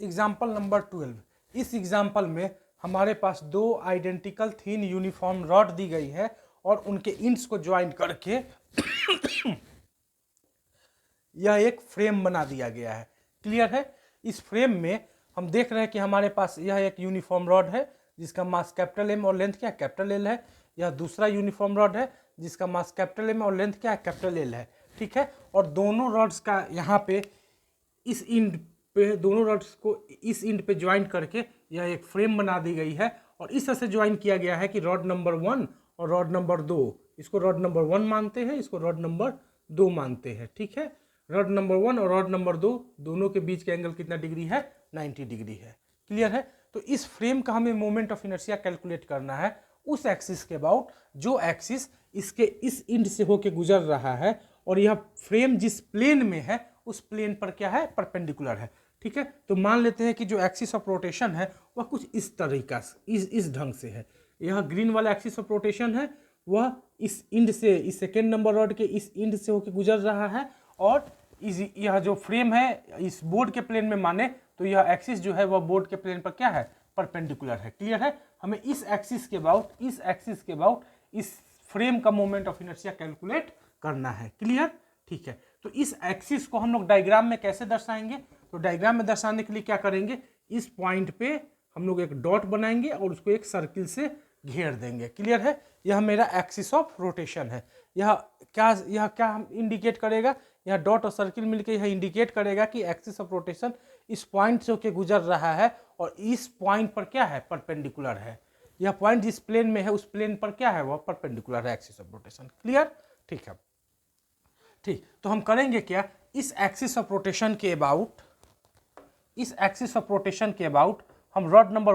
Example number 12। इस example में हमारे पास दो आइडेंटिकल थीन यूनिफॉर्म रॉड दी गई है और उनके इंड्स को ज्वाइन करके यह एक फ्रेम बना दिया गया है। क्लियर है। इस फ्रेम में हम देख रहे हैं कि हमारे पास यह एक यूनिफॉर्म रॉड है जिसका मास कैपिटल एम और लेंथ क्या है, कैपिटल एल है। यह दूसरा यूनिफॉर्म रॉड है जिसका मास कैपिटल एम और लेंथ क्या है, कैपिटल एल है। ठीक है। और दोनों रॉड्स का यहाँ पे इस इंड पे, दोनों रॉड्स को इस इंड पे ज्वाइन करके यह एक फ्रेम बना दी गई है और इस तरह से ज्वाइन किया गया है कि रॉड नंबर 1 और रॉड नंबर 2, इसको रॉड नंबर 1 मानते हैं, इसको रॉड नंबर 2 मानते हैं। ठीक है। रॉड नंबर 1 और रॉड नंबर 2 दोनों के बीच का एंगल कितना डिग्री है, 90 डिग्री है। क्लियर है। तो इस फ्रेम का हमें मोमेंट ऑफ इनर्शिया कैलकुलेट करना है उस एक्सिस के अबाउट जो एक्सिस इसके इस इंड से होके गुजर रहा है और यह फ्रेम जिस प्लेन में है उस प्लेन पर क्या है, परपेंडिकुलर है। ठीक है। तो मान लेते हैं कि जो एक्सिस ऑफ रोटेशन है वह कुछ इस तरीका से, इस ढंग से है। यह ग्रीन वाला एक्सिस ऑफ रोटेशन है, वह इस इंड से, इस सेकेंड नंबर रॉड के इस इंड से होकर गुजर रहा है और यह जो फ्रेम है इस बोर्ड के प्लेन में माने तो यह एक्सिस जो है वह बोर्ड के प्लेन पर क्या है, परपेंडिकुलर है। क्लियर है। हमें इस एक्सिस के अबाउट इस फ्रेम का मोमेंट ऑफ इनर्शिया कैलकुलेट करना है। क्लियर। ठीक है। तो इस एक्सिस को हम लोग डायग्राम में कैसे दर्शाएंगे, तो डायग्राम में दर्शाने के लिए क्या करेंगे, इस पॉइंट पे हम लोग एक डॉट बनाएंगे और उसको एक सर्किल से घेर देंगे। क्लियर है। यह मेरा एक्सिस ऑफ रोटेशन है। यह क्या हम इंडिकेट करेगा, यह डॉट और सर्किल मिलकर यह इंडिकेट करेगा कि एक्सिस ऑफ रोटेशन इस पॉइंट से होकर गुजर रहा है और इस पॉइंट पर क्या है, परपेंडिकुलर है। यह पॉइंट जिस प्लेन में है उस प्लेन पर क्या है, वह परपेंडिकुलर है एक्सिस ऑफ रोटेशन। क्लियर। ठीक है। ठीक। तो हम करेंगे क्या, इस एक्सिस ऑफ रोटेशन के अबाउट, हम रॉड नंबर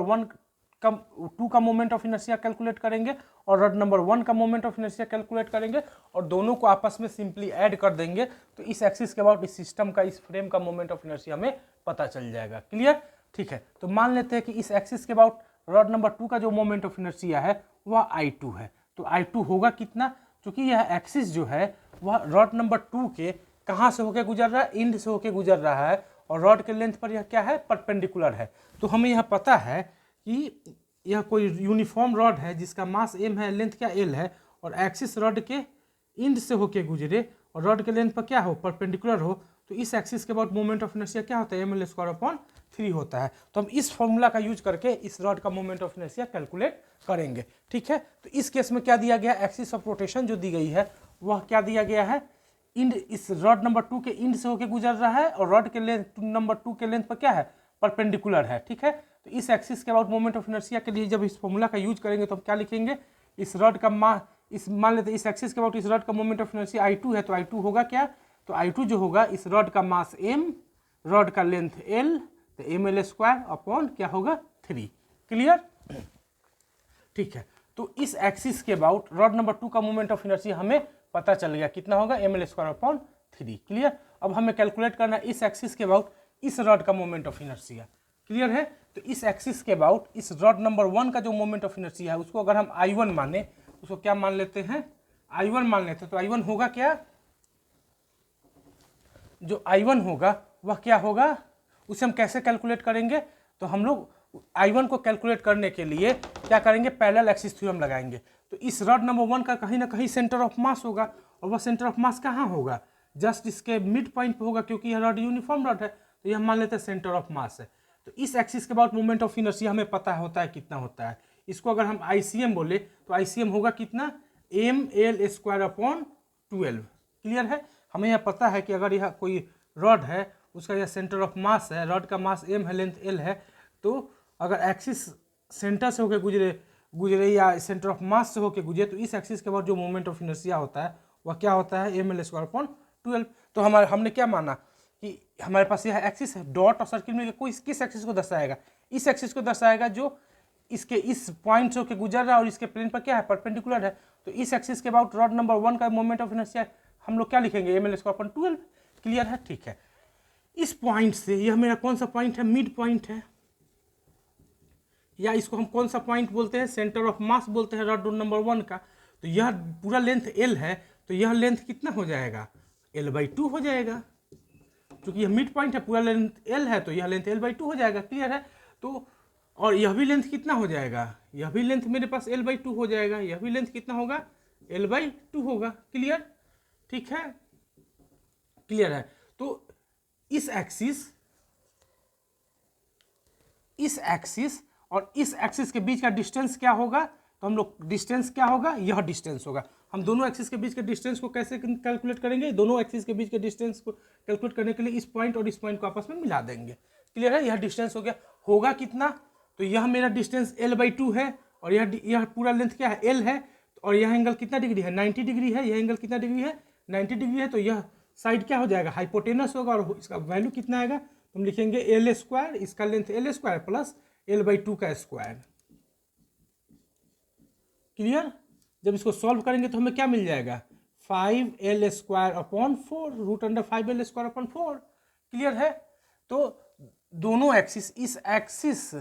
2 का मोमेंट ऑफ इनर्शिया कैलकुलेट करेंगे और रॉड नंबर 1 का मोमेंट ऑफ इनर्शिया कैलकुलेट करेंगे और दोनों को आपस में सिंपली ऐड कर देंगे तो इस एक्सिस के अबाउट इस सिस्टम का, इस फ्रेम का मोमेंट ऑफ इनर्शिया हमें पता चल जाएगा। क्लियर। ठीक है। तो मान लेते हैं कि इस एक्सिस के अबाउट रॉड नंबर 2 का जो मोमेंट ऑफ इनर्शिया है वह I2 है। तो I2 होगा कितना, क्योंकि यह एक्सिस जो है वह रॉड नंबर 2 के कहाँ से होकर गुजर रहा है, इंड से होकर गुजर रहा है और रॉड के लेंथ पर यह क्या है, परपेंडिकुलर है। तो हमें यह पता है कि यह कोई यूनिफॉर्म रॉड है जिसका मास m है, लेंथ क्या l है और एक्सिस रॉड के इंड से होकर गुजरे और रॉड के लेंथ पर क्या हो, परपेंडिकुलर हो, तो इस एक्सिस के बाद मोमेंट ऑफ इनर्शिया क्या होता है, ml²/3 होता है। तो हम इस फॉर्मूला का यूज करके इस रॉड का मोमेंट ऑफ इनर्शिया कैलकुलेट करेंगे। ठीक है। तो इस केस में क्या दिया गया, एक्सिस ऑफ रोटेशन जो दी गई है वह क्या दिया गया है, इंड इस रॉड नंबर 2 के इंड से होकर गुजर रहा है और रॉड के लेंथ नंबर 2 के लेंथ पर क्या है, परपेंडिकुलर है। ठीक है। तो इस एक्सिस के अबाउट मोमेंट ऑफ इनर्शिया के लिए जब इस फॉर्मूला का यूज करेंगे तो हम क्या लिखेंगे, इस रॉड का मान लेते हैं इस एक्सिस के अबाउट इस रॉड का मोमेंट ऑफ इनर्शिया I2 है, तो I2 होगा क्या, तो I2 जो होगा इस रॉड का मास m, रॉड का लेंथ l, तो ml² क्या होगा 3। क्लियर। ठीक है। तो इस एक्सिस के अबाउट रॉड नंबर 2 का मोमेंट ऑफ इनर्शिया हमें पता चल गया कितना होगा, ml²/3। क्लियर। अब हमें कैलकुलेट करना है इस एक्सिस के अबाउट इस रॉड का मोमेंट ऑफ इनर्शिया। क्लियर है। तो इस एक्सिस के अबाउट इस रॉड नंबर 1 का जो मोमेंट ऑफ इनर्शिया है उसको अगर हम I1 माने, उसको क्या मान लेते हैं, I1 मान लेते हैं, तो I1 होगा क्या, जो I1 होगा वह क्या होगा, उसे हम कैसे कैलकुलेट करेंगे, तो हम लोग I1 को कैलकुलेट करने के लिए क्या करेंगे, पैरेलल एक्सिस थ्योरम लगाएंगे। तो इस रॉड नंबर 1 का कहीं ना कहीं सेंटर ऑफ मास होगा और वह सेंटर ऑफ मास कहाँ होगा, जस्ट इसके मिड पॉइंट पे होगा, क्योंकि यह रॉड यूनिफॉर्म रॉड है तो यह मान लेते हैं सेंटर ऑफ मास है। तो इस एक्सिस के बाद मोमेंट ऑफ इनर्शिया हमें पता होता है कितना होता है। इसको अगर हम ICM बोले तो ICM होगा कितना, ml²/12। क्लियर है। हमें यह पता है कि अगर यह कोई रॉड है उसका यह सेंटर ऑफ मास है, रॉड का मास m है, लेंथ l है, तो अगर एक्सिस सेंटर से होकर गुजरे या सेंटर ऑफ मास से होकर गुजरे तो इस एक्सिस के बाद जो मोमेंट ऑफ इनर्शिया होता है वह क्या होता है, ml²/12। तो हमने क्या माना कि हमारे पास यह एक्सिस है, डॉट और सर्किल में कोई किस एक्सिस को दर्शाएगा, इस एक्सिस को दर्शाएगा जो इसके इस पॉइंट से होकर गुजर रहा है और इसके प्लेन पर क्या है, परपेंडिकुलर है। तो इस एक्सिस के अबाउट रॉड नंबर 1 का मोमेंट ऑफ इनर्शिया हम लोग क्या लिखेंगे, ml²/12। क्लियर है। ठीक है। इस पॉइंट से यह मेरा कौन सा पॉइंट है, मिड पॉइंट है, या इसको हम कौन सा पॉइंट बोलते हैं, सेंटर ऑफ मास बोलते हैं रॉड नंबर 1 का। तो यह पूरा लेंथ l है, तो यह लेंथ कितना हो जाएगा, l/2 हो जाएगा। चूंकि यह मिड पॉइंट है, पूरा लेंथ एल है, तो यह लेंथ L/2 हो जाएगा। क्लियर है? तो और यह भी लेंथ कितना हो जाएगा, यह भी लेंथ मेरे पास L/2 हो जाएगा, यह भी लेंथ कितना होगा, L/2 होगा। क्लियर? ठीक है, क्लियर है? तो इस एक्सिस और इस एक्सिस के बीच का डिस्टेंस क्या होगा, तो हम लोग डिस्टेंस क्या होगा, यह डिस्टेंस होगा। हम दोनों एक्सिस के बीच के डिस्टेंस को कैसे कैलकुलेट करेंगे, दोनों एक्सिस के बीच के डिस्टेंस को कैलकुलेट करने के लिए इस पॉइंट और इस पॉइंट को आपस में मिला देंगे। क्लियर है? यह डिस्टेंस हो गया, होगा कितना, तो यह मेरा डिस्टेंस L/2 है और यह पूरा लेंथ क्या है, L है, और यह एंगल कितना डिग्री है, 90 डिग्री है। यह एंगल कितना डिग्री है, 90 डिग्री है। तो यह साइड क्या हो जाएगा, हाइपोटेनस होगा, और इसका वैल्यू कितना आएगा, तो हम लिखेंगे L², इसका लेंथ L² प्लस L/2 का स्क्वायर। क्लियर? जब इसको सॉल्व करेंगे तो हमें क्या मिल जाएगा, 5L² root under 5L²/4। Clear है? तो दोनों एक्सिस, इस एक्सिस,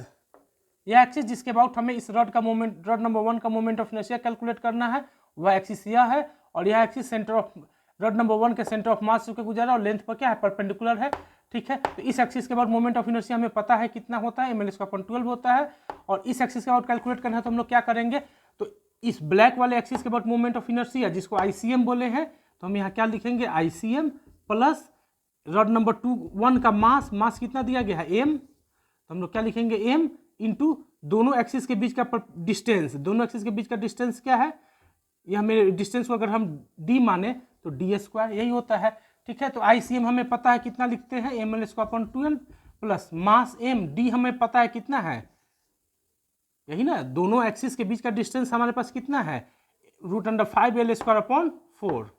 यह एक्सिस जिसके अबाउट हमें इस रॉड का मोमेंट, रॉड नंबर 1 का मोमेंट ऑफ इनर्शिया कैलकुलेट करना है, वह एक्सिस यह है, और यह axis centre of rod number 1 के सेंटर ऑफ मास से गुजरा और लेंथ पर क्या है, परपेंडिकुलर है। ठीक है? तो इस एक्सिस के बाद मोमेंट ऑफ इनर्शिया हमें पता है कितना होता है, mL/12 होता है, और इस एक्सिस के बाद कैलकुलेट करना है तो हम लोग क्या करेंगे, तो इस ब्लैक वाले एक्सिस के बाद मोमेंट ऑफ इनर्शिया जिसको ICM बोले हैं, तो हम यहाँ क्या लिखेंगे, ICM प्लस रॉड नंबर 1 का मास कितना दिया गया है, m, तो हम लोग क्या लिखेंगे, m इंटू दोनों एक्सिस के बीच का डिस्टेंस, दोनों एक्सिस के बीच का डिस्टेंस क्या है, यह मेरे डिस्टेंस को अगर हम d माने तो d², यही होता है। ठीक है? तो ICM हमें पता है कितना लिखते हैं, mL/12 plus mass m, d हमें पता है कितना है, यही ना, दोनों एक्सिस के बीच का डिस्टेंस हमारे पास कितना है, रूट अंडर 5L²/4,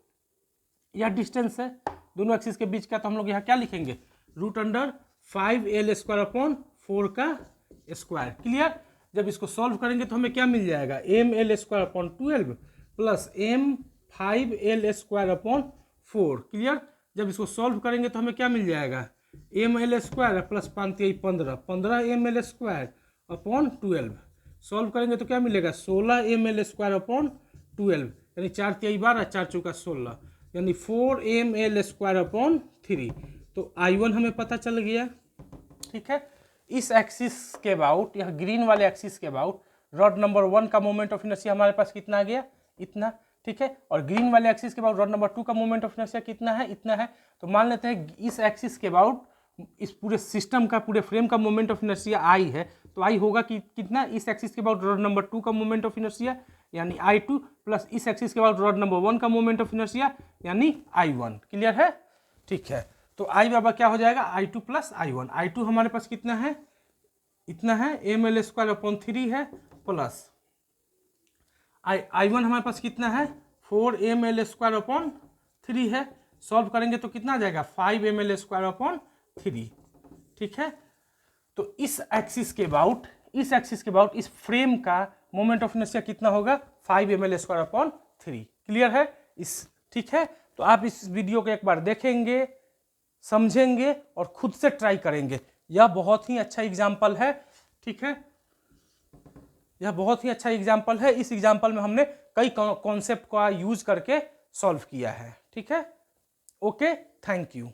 यह डिस्टेंस है दोनों एक्सिस के बीच का। तो हम लोग यहाँ क्या लिखेंगे, रूट अंडर 5L²/4 का स्क्वायर। क्लियर? जब इसको सॉल्व करेंगे तो हमें क्या मिल जाएगा, mL²/12 प्लस m5L²/4। क्लियर? जब इसको सॉल्व करेंगे तो हमें क्या मिल जाएगा, mL² प्लस 5×3 15 सॉल्व करेंगे तो क्या मिलेगा, 16 mL²/12, यानी 4×3 12, 4×4 16, यानी 4 mL²/3। तो I1 हमें पता चल गया। ठीक है? इस एक्सिस के अबाउट, यह ग्रीन वाले एक्सिस के अबाउट रॉड नंबर 1 का मोमेंट ऑफ इनर्शिया हमारे पास कितना आ गया, इतना। ठीक है? और ग्रीन वाले एक्सिस के अबाउट रॉड नंबर 2 का मोमेंट ऑफ इनर्शिया कितना है, इतना है। तो मान लेते हैं इस एक्सिस के अबाउट इस पूरे सिस्टम का, पूरे फ्रेम का मोमेंट ऑफ इनर्शिया I है, तो I होगा कि कितना, इस एक्सिस के अबाउट रॉड नंबर 2 का मोमेंट ऑफ इनर्शिया यानी I2 प्लस इस एक्सिस के अबाउट रॉड नंबर 1 का मोमेंट ऑफ इनर्शिया यानी I1। क्लियर है? ठीक है, तो I बराबर क्या हो जाएगा, I2 प्लस I1। I2 हमारे पास कितना है, इतना है, mL²/3 है, प्लस I1 हमारे पास कितना है, 4 mL²/3 है। सॉल्व करेंगे तो कितना आ जाएगा, 5 mL²/3। ठीक है? तो इस एक्सिस के अबाउट, इस फ्रेम का मोमेंट ऑफ इनर्शिया कितना होगा, 5 mL²/3। क्लियर है? ठीक है? तो आप इस वीडियो को एक बार देखेंगे, समझेंगे और खुद से ट्राई करेंगे। यह बहुत ही अच्छा एग्जाम्पल है। ठीक है? यह बहुत ही अच्छा एग्जाम्पल है। इस एग्जाम्पल में हमने कई कॉन्सेप्ट का यूज करके सॉल्व किया है। ठीक है? Okay, thank you.